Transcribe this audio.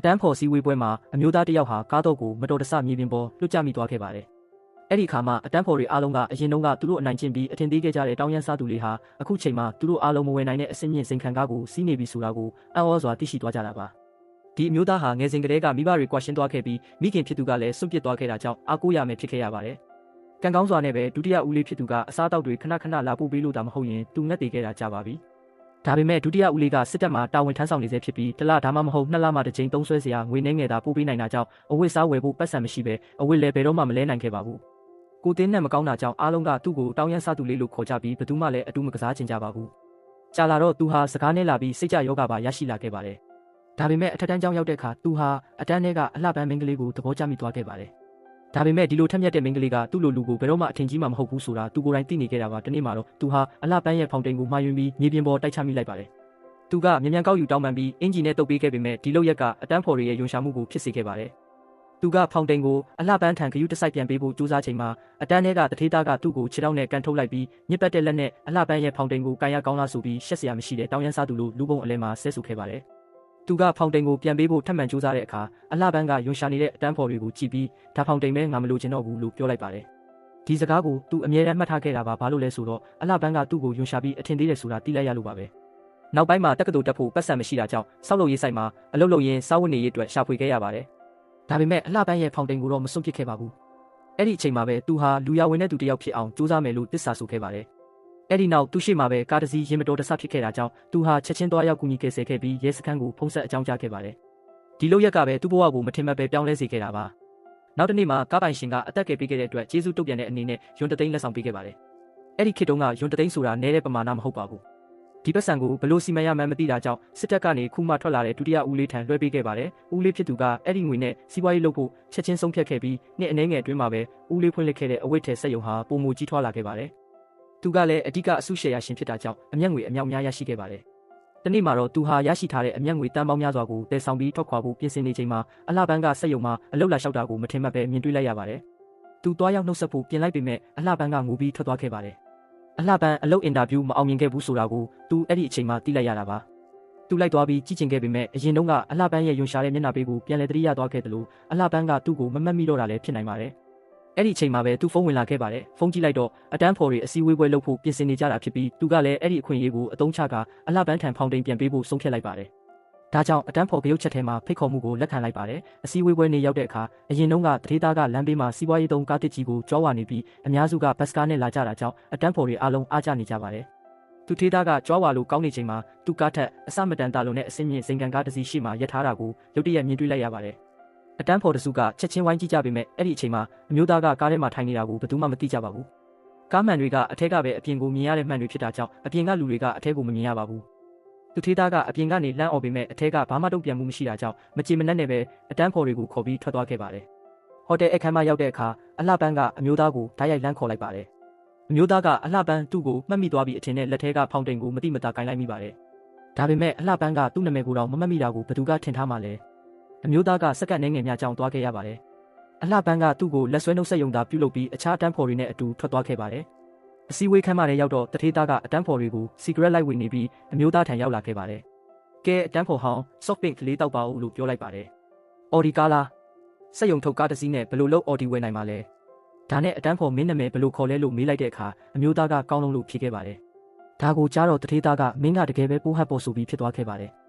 အတန်းဖော်စည်းဝေးပွဲမှာအမျိုးသားတစ်ယောက်ဟာကားတော့ကိုမတော်တဆမြေပြင်ပေါ်လွတ်ကျမိသွားခဲ့ပါတယ်။အဲ့ဒီအခါမှာအတန်းဖော်တွေအားလုံးကအရင်တုန်းကသူတို့အနိုင်ကျင့်ပြီးအထင်သေးခဲ့ကြတဲ့တောင်းရမ်းစားသူတွေဟာအခုချိန်မှာသူတို့အားလုံးမဝယ်နိုင်တဲ့အဆင့်မြင့်စိန်ခံကားကိုစီးနေပြီဆိုတာကိုအံ့ဩစွာသိရှိသွားကြတာပါ။ဒီအမျိုးသားဟာငယ်စဉ်ကတည်းကမိဘတွေကွာရှင်းသွားခဲ့ပြီးမိခင်ဖြစ်သူကလည်းစွန့်ပစ်သွားခဲ့တာကြောင့်အားကိုးရမယ်ဖြစ်ခဲ့ရပါတယ်။ကံကောင်းစွာနဲ့ပဲဒုတိယဦးလေးဖြစ်သူကအစားအသောက်တွေခဏခဏလာပို့ပေးလို့တာမဟုတ်ရင်သူငတ်တည်ခဲ့တာကြပါပြီ။ဒါပေမဲ့ဒုတိယဦးလေးကစစ်တပ်မှာတာဝန်ထမ်းဆောင်နေစေဖြစ်ပြီးတလဒါမှမဟုတ်2လမှတစ်ကြိမ်သုံးဆွဲစရာငွေနှဲငယ်သာပို့ပေးနိုင်တာကြောင့်အဝတ်စားဝယ်ဖို့ပတ်စံမရှိပဲအဝတ်လည်းဘယ်တော့မှမလဲနိုင်ခဲ့ပါဘူး။ကိုတင်းနဲ့မကောင်းတာကြောင့်အားလုံးကသူ့ကိုတောင်းရမ်းစားသူလေးလို့ခေါ်ကြပြီးဘယ်သူမှလည်းအတူမကစားချင်ကြပါဘူး။ကြာလာတော့သူဟာစကားနဲ့လာပြီးစိတ်ကြယောဂပါရရှိလာခဲ့ပါတယ်။ဒါပေမဲ့အထက်တန်းကျောင်းရောက်တဲ့အခါသူဟာအတန်းထဲကအလှပန်းမိန်းကလေးကိုသဘောကျမိသွားခဲ့ပါတယ်။ဒါပေမဲ့ဒီလိုထက်မြက်တဲ့မိန်းကလေးကသူ့လိုလူကိုဘယ်တော့မှအထင်ကြီးမှမဟုတ်ဘူးဆိုတာသူကိုယ်တိုင်သိနေခဲ့တာပါ။ဒီနေ့မှာတော့သူဟာအလှပန်းရဲ့ဖောင်တိန်ကိုမှားယွင်းပြီးမြေပြင်ပေါ်တိုက်ချမိလိုက်ပါတယ်။သူကမြန်မြန်ကောက်ယူတောင်းပန်ပြီးအင်ဂျီနဲ့တုပ်ပေးခဲ့ပေမဲ့ဒီလောက်ရက်ကအတန်းဖော်တွေရဲ့ယွန်ရှာမှုကိုဖြစ်စေခဲ့ပါတယ်။သူကဖောင်တိန်ကိုအလှပန်းထံခယူးတစိုက်ပြန်ပေးဖို့ကြိုးစားချိန်မှာအတန်းထဲကတထေးသားကသူ့ကိုခြေထောက်နဲ့ကန်ထုတ်လိုက်ပြီးညစ်ပတ်တဲ့လက်နဲ့အလှပန်းရဲ့ဖောင်တိန်ကိုကန်ရကောင်းလားဆိုပြီးရှက်စရာမရှိတဲ့တောင်းရမ်းစားသူလိုလူပုံအလဲမှာဆဲဆူခဲ့ပါတယ်။သူကဖောင်တိန်ကိုပြန်ပေးဖို့ထပ်မံကြိုးစားတဲ့အခါအလှပန်းကယွန်ရှာနေတဲ့အတန်းဖော်တွေကိုကြည့်ပြီးဒါဖောင်တိန်ပဲငါမလိုချင်တော့ဘူးလို့ပြောလိုက်ပါတယ်။ဒီစကားကိုသူအမြဲတမ်းမှတ်ထားခဲ့တာပါဘာလို့လဲဆိုတော့အလှပန်းကသူ့ကိုယွန်ရှာပြီးအထင်သေးတယ်ဆိုတာသိလိုက်ရလို့ပါပဲ။နောက်ပိုင်းမှာတက္ကသိုလ်တက်ဖို့ပတ်စံမရှိတာကြောင့်စောက်လုပ်ရေးဆိုင်မှာအလုပ်လုပ်ရင်းစားဝတ်နေရေးအတွက်ရှာဖွေခဲ့ရပါတယ်။ဒါပေမဲ့အလှပန်းရဲ့ဖောင်တိန်ကိုတော့မစွန့်ပစ်ခဲ့ပါဘူး။အဲ့ဒီအချိန်မှာပဲသူဟာလူရဝင်တဲ့သူတစ်ယောက်ဖြစ်အောင်ကြိုးစားမယ်လို့တစ္ဆာဆိုခဲ့ပါတယ်။အဲ့ဒီနောက်သူရှိမှပဲကားတစ်စီးရင်မတော်တဆဖြစ်ခဲ့တာကြောင့်သူဟာချက်ချင်းသွားရောက်ကူညီကယ်ဆယ်ခဲ့ပြီးရဲစခန်းကိုဖုန်းဆက်အကြောင်းကြားခဲ့ပါတယ်။ဒီလိုရက်ကပဲသူ့ဘဝကိုမထင်မှတ်ပဲပြောင်းလဲစေခဲ့တာပါ။နောက်တစ်နေ့မှာကားပိုင်ရှင်ကအသက်ကယ်ပေးခဲ့တဲ့အတွက်ကျေးဇူးတုတ်ပြန်တဲ့အနေနဲ့ယွန်တသိန်းလက်ဆောင်ပေးခဲ့ပါတယ်။အဲ့ဒီခေတ်တုန်းကယွန်တသိန်းဆိုတာနည်းတဲ့ပမာဏမဟုတ်ပါဘူး။ဒီပတ်စံကိုဘလို့စီမံရမှန်းမသိတာကြောင့်စစ်တပ်ကနေခုမှထွက်လာတဲ့ဒုတိယဦးလေးထံလွှဲပေးခဲ့ပါတယ်။ဦးလေးဖြစ်သူကအဲ့ဒီငွေနဲ့စီးပွားရေးလုပ်ဖို့ချက်ချင်းဆုံးဖြတ်ခဲ့ပြီးနှစ်အနည်းငယ်အတွင်းမှာပဲဦးလေးဖွင့်လှစ်ခဲ့တဲ့အဝတ်ထည်စက်ရုံဟာပုံမူကြီးထွားလာခဲ့ပါတယ်။သူကလည်းအဓိကအစုရှယ်ယာရှင်ဖြစ်တာကြောင့်အမျက်ငွေအမြောက်များရရှိခဲ့ပါတယ်။တနေ့မှာတော့သူဟာရရှိထားတဲ့အမျက်ငွေတန်ပေါင်းများစွာကိုတည်ဆောင်ပြီးထွက်ခွာဖို့ပြင်ဆင်နေချိန်မှာအလှပန်းကစက်ရုံမှာအလုပ်လာလျှောက်တာကိုမထင်မှတ်ပဲမြင်တွေ့လိုက်ရပါတယ်။သူသွားရောက်နှုတ်ဆက်ဖို့ပြင်လိုက်ပေမဲ့အလှပန်းကငိုပြီးထွက်သွားခဲ့ပါတယ်။အလှပန်းအလုပ်အင်တာဗျူးမအောင်မြင်ခဲ့ဘူးဆိုတာကိုသူအဲ့ဒီအချိန်မှသိလိုက်ရတာပါ။သူလိုက်သွားပြီးကြည့်ချင်ခဲ့ပေမဲ့အရင်တုန်းကအလှပန်းရဲ့ယွန်ရှာတဲ့မျက်နှာပေးကိုပြန်လည်သတိရသွားခဲ့တယ်လို့အလှပန်းကသူ့ကိုမမှတ်မိတော့တာလည်းဖြစ်နိုင်ပါတယ်။အဲ့ဒီအချိန်မှာပဲသူဖုန်းဝင်လာခဲ့ပါတယ်။ဖုန်းကြည့်လိုက်တော့အတန်းဖော်တွေအစည်းအဝေးပွဲလုပ်ဖို့ပြင်ဆင်နေကြတာဖြစ်ပြီးသူကလည်းအဲ့ဒီအခွင့်အရေးကိုအသုံးချကအလှပန်းထံဖောင်တိန်ပြန်ပေးဖို့ဆုံးဖြတ်လိုက်ပါတယ်။ဒါကြောင့်အတန်းဖော်ကရုတ်ချက်ထဲမှာဖိတ်ခေါ်မှုကိုလက်ခံလိုက်ပါတယ်။အစည်းအဝေးပွဲနေရောက်တဲ့အခါအရင်တုန်းကတထေးသားကလမ်းဘေးမှာစီးပွားရေးသုံးကားတစ်ကြီးကိုကြွားဝါနေပြီးအများစုကဘတ်စကားနဲ့လာကြတာကြောင့်အတန်းဖော်တွေအားလုံးအားကျနေကြပါတယ်။သူထေးသားကကြွားဝါလို့ကောင်းနေချိန်မှာသူကားထက်အစမတန်တာလုံးနဲ့အစင်းမြင့်စိန်ကန်ကားတစ်စီးရှိမှရပ်ထားတာကိုရုတ်တရက်မြင်တွေ့လိုက်ရပါတယ်။အတန်းဖော်တစုကချက်ချင်းဝိုင်းကြည့်ကြပေမဲ့အဲ့ဒီအချိန်မှာအမျိုးသားကကားထဲမှာထိုင်နေတာကိုဘယ်သူမှမသိကြပါဘူး။ကားမှန်တွေကအထက်ကပဲအပြင်ကိုမြင်ရတဲ့မှန်တွေဖြစ်တာကြောင့်အပြင်ကလူတွေကအထက်ကိုမမြင်ရပါဘူး။သူထေးသားကအပြင်ကနေလှမ်းអော်ပေမဲ့အထက်ကဘာမှတုံ့ပြန်မှုမရှိတာကြောင့်မကြည်မနှက်နဲ့ပဲအတန်းဖော်တွေကိုခေါ်ပြီးထွက်သွားခဲ့ပါတယ်။ဟိုတယ်အခမ်းမရောက်တဲ့အခါအလှပန်းကအမျိုးသားကိုဓာတ်ရိုက်လှမ်းခေါ်လိုက်ပါတယ်။အမျိုးသားကအလှပန်းသူ့ကိုမှတ်မိသွားပြီးအထင်နဲ့လက်ထဲကဖောင်တိန်ကိုမတိမတာကင်လိုက်မိပါတယ်။ဒါပေမဲ့အလှပန်းကသူ့နာမည်ကိုတော့မမှတ်မိတာကိုဘယ်သူကထင်ထားမှလဲ။အမျိုးသားကစက္ကန့်နှဲငယ်များကြောင်သွားခဲ့ရပါတယ်။အလှပန်းကသူ့ကိုလက်ဆွဲနှုတ်ဆက်ယုံသာပြုလုပ်ပြီးအခြားအတန်းဖော်တွေနဲ့အတူထွက်သွားခဲ့ပါတယ်။အစည်းအဝေးခန်းမထဲရောက်တော့တထေးသားကအတန်းဖော်တွေကိုစီဂရက်လိုက်ဝေနေပြီးအမျိုးသားထံရောက်လာခဲ့ပါတယ်။ကဲအတန်းဖော်ဟောင်း soft pink လေးတောက်ပါဦးလို့ပြောလိုက်ပါတယ်။အော်ဒီကားလားစက်ယုံထုတ်ကားတစ်စီးနဲ့ဘယ်လိုလုပ်အော်ဒီဝယ်နိုင်မှာလဲ။ဒါနဲ့အတန်းဖော်မင်းနာမည်ဘယ်လိုခေါ်လဲလို့မေးလိုက်တဲ့အခါအမျိုးသားကကောင်းလုံးလို့ဖြေခဲ့ပါတယ်။ဒါကိုကြားတော့တထေးသားကမင်းကတကယ်ပဲပိုးဟပ်ပေါ်ဆိုပြီးဖြစ်သွားခဲ့ပါတယ်